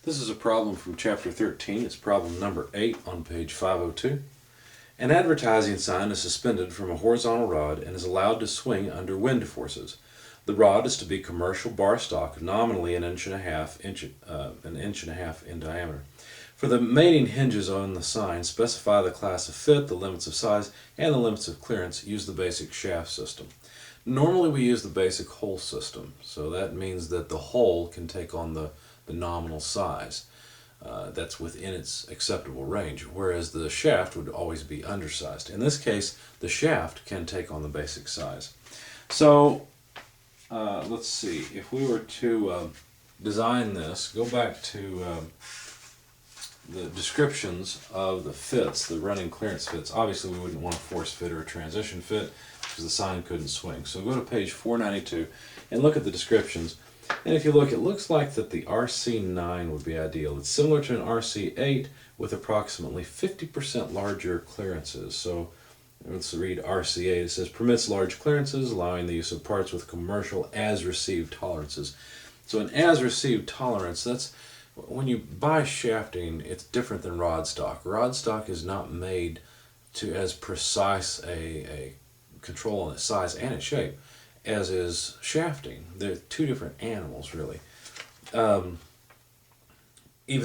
This is a problem from chapter 13. It's problem number 8 on page 502. An advertising sign is suspended from a horizontal rod and is allowed to swing under wind forces. The rod is to be commercial bar stock, nominally an inch and a half in diameter. For the mating hinges on the sign, specify the class of fit, the limits of size, and the limits of clearance. Use the basic shaft system. Normally we use the basic hole system, so that means that the hole can take on the nominal size. That's within its acceptable range, whereas the shaft would always be undersized. In this case, the shaft can take on the basic size. So let's see, if we were to design this, go back to the descriptions of the fits, the running clearance fits. Obviously we wouldn't want a force fit or a transition fit because the sign couldn't swing. So go to page 492 and look at the descriptions. And if you look, it looks like that the RC9 would be ideal. It's similar to an RC8 with approximately 50% larger clearances. So let's read RC8. It says, permits large clearances, allowing the use of parts with commercial as-received tolerances. So an as-received tolerance, that's when you buy shafting, it's different than rod stock. Rod stock is not made to as precise a control on its size and its shape as is shafting. They're two different animals, really. Even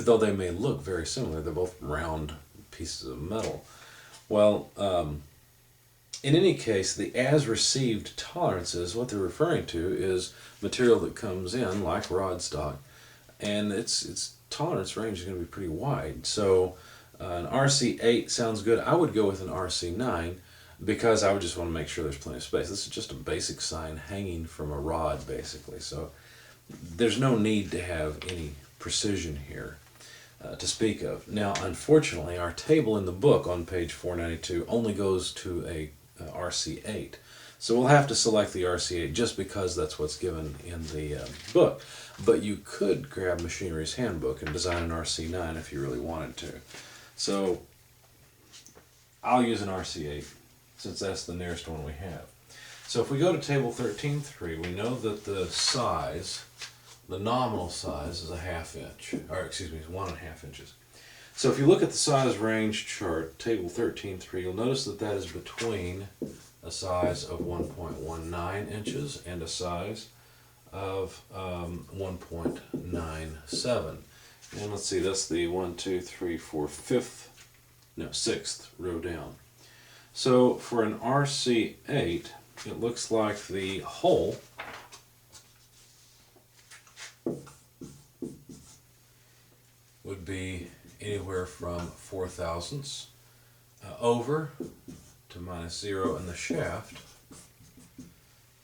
though they may look very similar, they're both round pieces of metal. Well, in any case, the as-received tolerances, what they're referring to is material that comes in like rod stock, and its tolerance range is going to be pretty wide. So an RC8 sounds good. I would go with an RC9 because I would just want to make sure there's plenty of space. This is just a basic sign hanging from a rod, basically. So there's no need to have any precision here to speak of. Now, unfortunately, our table in the book on page 492 only goes to a RC8. So we'll have to select the RC8 just because that's what's given in the book. But you could grab Machinery's Handbook and design an RC9 if you really wanted to. So I'll use an RC8 since that's the nearest one we have. So if we go to table 13.3, we know that the size, the nominal size, is a half inch, or excuse me, is 1.5 inches. So if you look at the size range chart, table 13.3, you'll notice that that is between a size of 1.19 inches and a size of 1.97. And let's see, that's the 6th row down. So for an RC8, it looks like the hole would be anywhere from 4 thousandths over to -0, and the shaft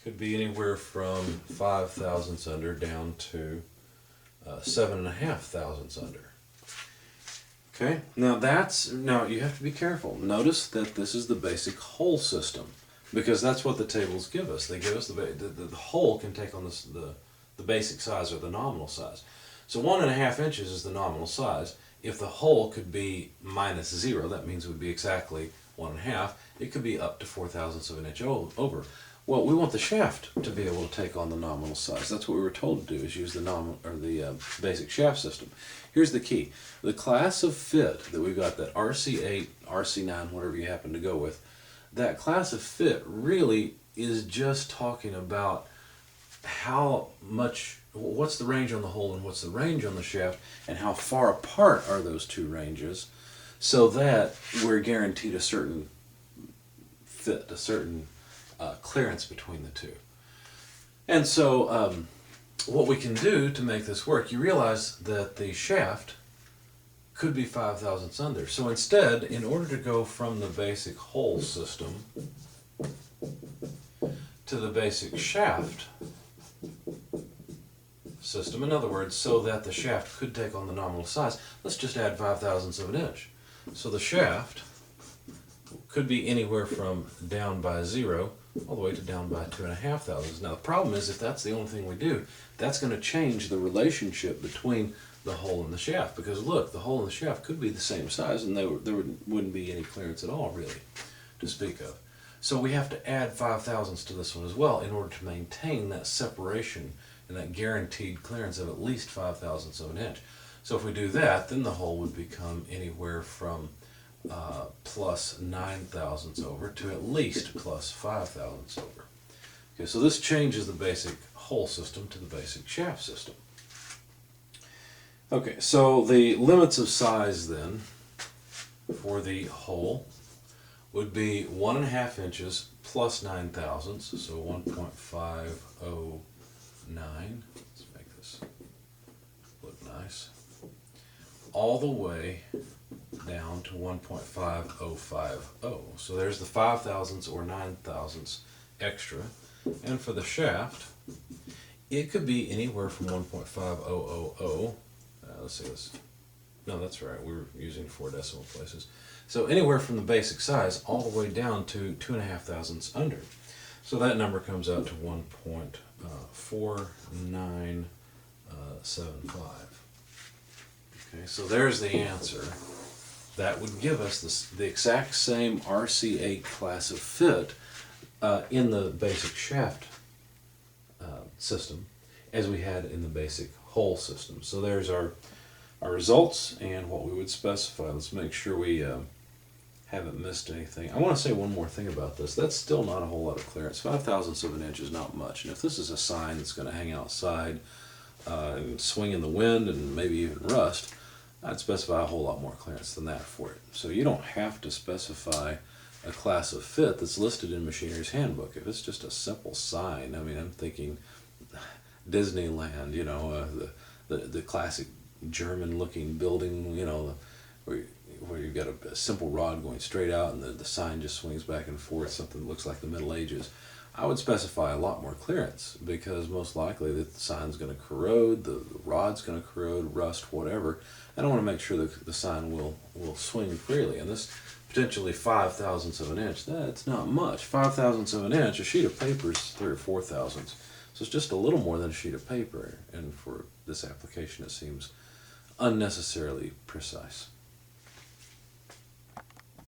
could be anywhere from 5 thousandths under down to 7.5 thousandths under. Okay, now you have to be careful. Notice that this is the basic hole system because that's what the tables give us. They give us the hole can take on the basic size or the nominal size. So 1.5 inches is the nominal size. If the hole could be -0, that means it would be exactly 1.5. It could be up to 4 thousandths of an inch over. Well, we want the shaft to be able to take on the nominal size. That's what we were told to do, is use the basic shaft system. Here's the key. The class of fit that we've got, that RC8, RC9, whatever you happen to go with, that class of fit really is just talking about what's the range on the hole and what's the range on the shaft, and how far apart are those two ranges, so that we're guaranteed a certain fit, a certain clearance between the two. And so what we can do to make this work, you realize that the shaft could be 5 thousandths under. So instead, in order to go from the basic hole system to the basic shaft system, in other words, so that the shaft could take on the nominal size, let's just add 5 thousandths of an inch. So the shaft could be anywhere from down by 0 all the way to down by 2.5 thousandths. Now the problem is, if that's the only thing we do, that's going to change the relationship between the hole and the shaft, because look, the hole and the shaft could be the same size and there wouldn't be any clearance at all really to speak of. So we have to add 5 thousandths to this one as well in order to maintain that separation and that guaranteed clearance of at least 5 thousandths of an inch. So if we do that, then the hole would become anywhere from plus 9 thousandths over to at least plus 5 thousandths over. Okay, so this changes the basic hole system to the basic shaft system. Okay, so the limits of size then for the hole would be 1.5 inches plus 9 thousandths, so 1.509. Let's make this look nice. All the way down to 1.5050. So there's the 5 thousandths or 9 thousandths extra. And for the shaft, it could be anywhere from 1.5000. Let's see this. No, that's right. We were using 4 decimal places. So anywhere from the basic size all the way down to 2.5 thousandths under. So that number comes out to 1.4975. Okay, so there's the answer. That would give us the exact same RC8 class of fit in the basic shaft system as we had in the basic hole system. So there's our results and what we would specify. Let's make sure we haven't missed anything. I want to say one more thing about this. That's still not a whole lot of clearance. 5 thousandths of an inch is not much. And if this is a sign that's going to hang outside and swing in the wind and maybe even rust, I'd specify a whole lot more clearance than that for it. So you don't have to specify a class of fit that's listed in Machinery's Handbook. If it's just a simple sign, I mean, I'm thinking Disneyland, you know, the classic German-looking building, you know, where you've got a simple rod going straight out and the sign just swings back and forth, something that looks like the Middle Ages. I would specify a lot more clearance because most likely the sign's going to corrode, the rod's going to corrode, rust, whatever. I don't want to make sure that the sign will swing freely. And this potentially 5 thousandths of an inch, that's not much. 5 thousandths of an inch, a sheet of paper is 3 or 4 thousandths. So it's just a little more than a sheet of paper. And for this application, it seems unnecessarily precise.